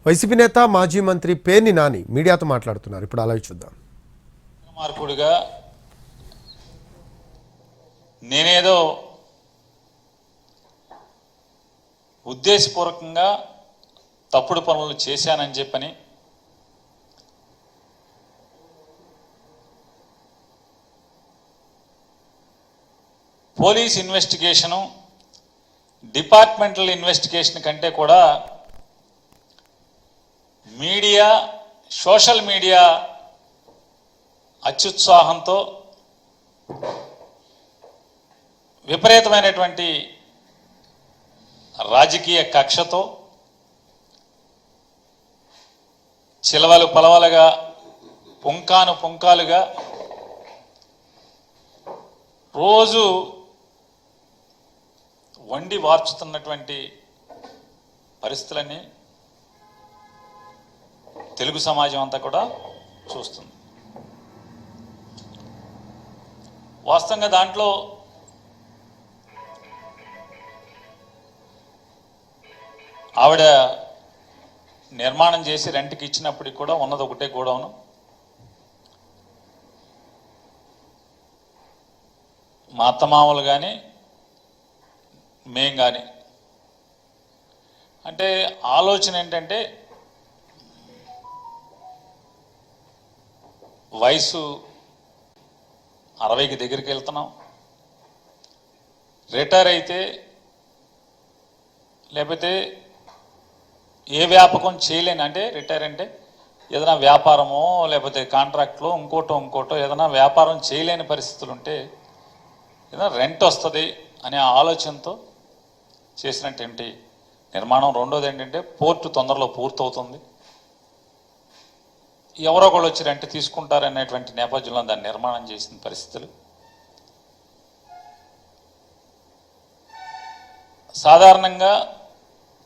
YCP నేత మాజీ మంత్రి పేర్ని నాని మీడియాతో మాట్లాడుతున్నారు. ఇప్పుడు అలా చూద్దాం. మార్పుడిగా నేనేదో ఉద్దేశపూర్వకంగా తప్పుడు పనులు చేశానని చెప్పని పోలీస్ ఇన్వెస్టిగేషను డిపార్ట్మెంటల్ ఇన్వెస్టిగేషన్ కంటే కూడా మీడియా సోషల్ మీడియా అత్యుత్సాహంతో విపరీతమైనటువంటి రాజకీయ కక్షతో చిలవలు పలవలుగా పుంకాను పుంకాలుగా రోజు వండి వార్చుతున్నటువంటి పరిస్థితులని తెలుగు సమాజం అంతా కూడా చూస్తుంది. వాస్తవంగా దాంట్లో ఆవిడ నిర్మాణం చేసి రెంట్కి ఇచ్చినప్పటికి కూడా ఉన్నది ఒకటే గోడౌను. మా అత్తమామలు కానీ మేం కానీ అంటే ఆలోచన ఏంటంటే వయసు 60కి దగ్గరికి వెళ్తున్నాం, రిటైర్ అయితే లేకపోతే ఏ వ్యాపకం చేయలేని, అంటే రిటైర్ అంటే ఏదైనా వ్యాపారమో లేకపోతే కాంట్రాక్ట్లో ఇంకోటో ఏదైనా వ్యాపారం చేయలేని పరిస్థితులు ఉంటే ఏదైనా రెంట్ వస్తుంది అనే ఆలోచనతో చేసినటువంటి నిర్మాణం. రెండోది ఏంటంటే పోర్టు తొందరలో పూర్తవుతుంది, ఎవరో ఒకళ్ళు వచ్చి రెంట్ తీసుకుంటారనేటువంటి నేపథ్యంలో దాన్ని నిర్మాణం చేసిన పరిస్థితులు. సాధారణంగా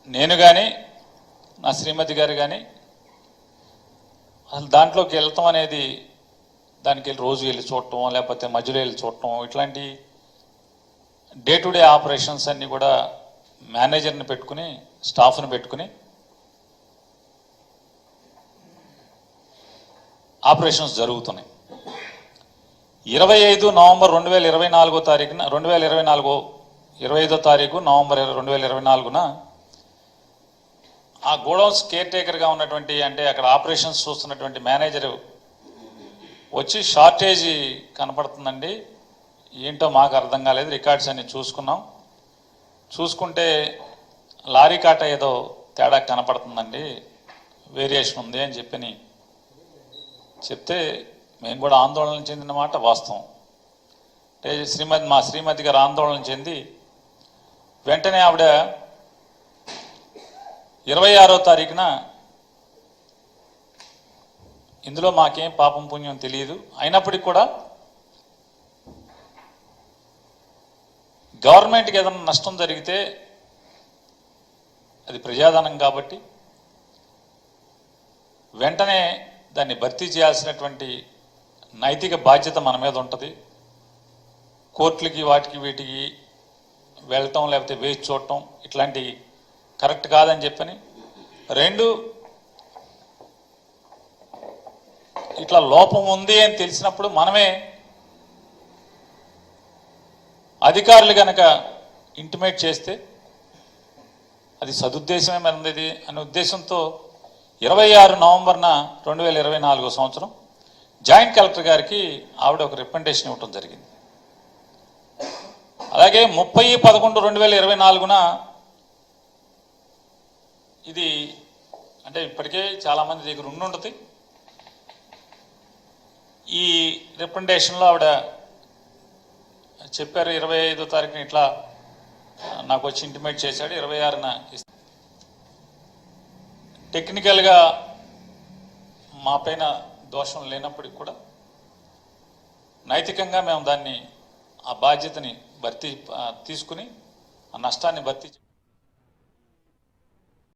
నేను కానీ నా శ్రీమతి గారు కానీ అసలు దాంట్లోకి వెళ్తాం అనేది, దానికి వెళ్ళి రోజు వెళ్ళి చూడటం లేకపోతే మధ్యలో వెళ్ళి చూడటం, ఇట్లాంటి డే టు డే ఆపరేషన్స్ అన్నీ కూడా మేనేజర్ని పెట్టుకుని స్టాఫ్ని పెట్టుకుని ఆపరేషన్స్ జరుగుతున్నాయి. 25 నవంబర్ 2024 తారీఖున 25వ తారీఖు నవంబర్ 2024న ఆ గోడౌన్స్ కేర్ టేకర్గా ఉన్నటువంటి, అంటే అక్కడ ఆపరేషన్స్ చూస్తున్నటువంటి మేనేజరు వచ్చి షార్టేజీ కనపడుతుందండి, ఏంటో మాకు అర్థం కాలేదు, రికార్డ్స్ అన్ని చూసుకున్నాం, చూసుకుంటే లారీ కాట ఏదో తేడా కనపడుతుందండి, వేరియేషన్ ఉంది అని చెప్పని చెప్తే మేము కూడా ఆందోళన చెందిన మాట వాస్తవం. అంటే మా శ్రీమతి గారు ఆందోళన చెంది వెంటనే ఆవిడ 26వ తారీఖున, ఇందులో మాకేం పాపం పుణ్యం తెలియదు, అయినప్పటికీ కూడా గవర్నమెంట్కి ఏదైనా నష్టం జరిగితే అది ప్రజాధనం కాబట్టి వెంటనే దాన్ని భర్తీ చేయాల్సినటువంటి నైతిక బాధ్యత మన మీద ఉంటుంది. కోర్టులకి వాటికి వీటికి వెళ్ళటం లేకపోతే వేచి చూడటం ఇట్లాంటి కరెక్ట్ కాదని చెప్పని, 2 ఇట్లా లోపం ఉంది అని తెలిసినప్పుడు మనమే అధికారులు కనుక ఇంటిమేట్ చేస్తే అది సదుద్దేశమే మనది అనే ఉద్దేశంతో 26 నవంబర్న 2024 సంవత్సరం జాయింట్ కలెక్టర్ గారికి ఆవిడ ఒక రికమెండేషన్ ఇవ్వటం జరిగింది. అలాగే 30/11/2024న ఇది, అంటే ఇప్పటికే చాలామంది దగ్గర ఉండుంటుంది, ఈ రికమెండేషన్లో ఆవిడ చెప్పారు 25వ తారీఖున ఇట్లా నాకు వచ్చి ఇంటిమేట్ చేశాడు, 26న టెక్నికల్గా మా పైన దోషం లేనప్పటికి కూడా నైతికంగా మేము దాన్ని ఆ బాధ్యతని తీసుకుని ఆ నష్టాన్ని భర్తీ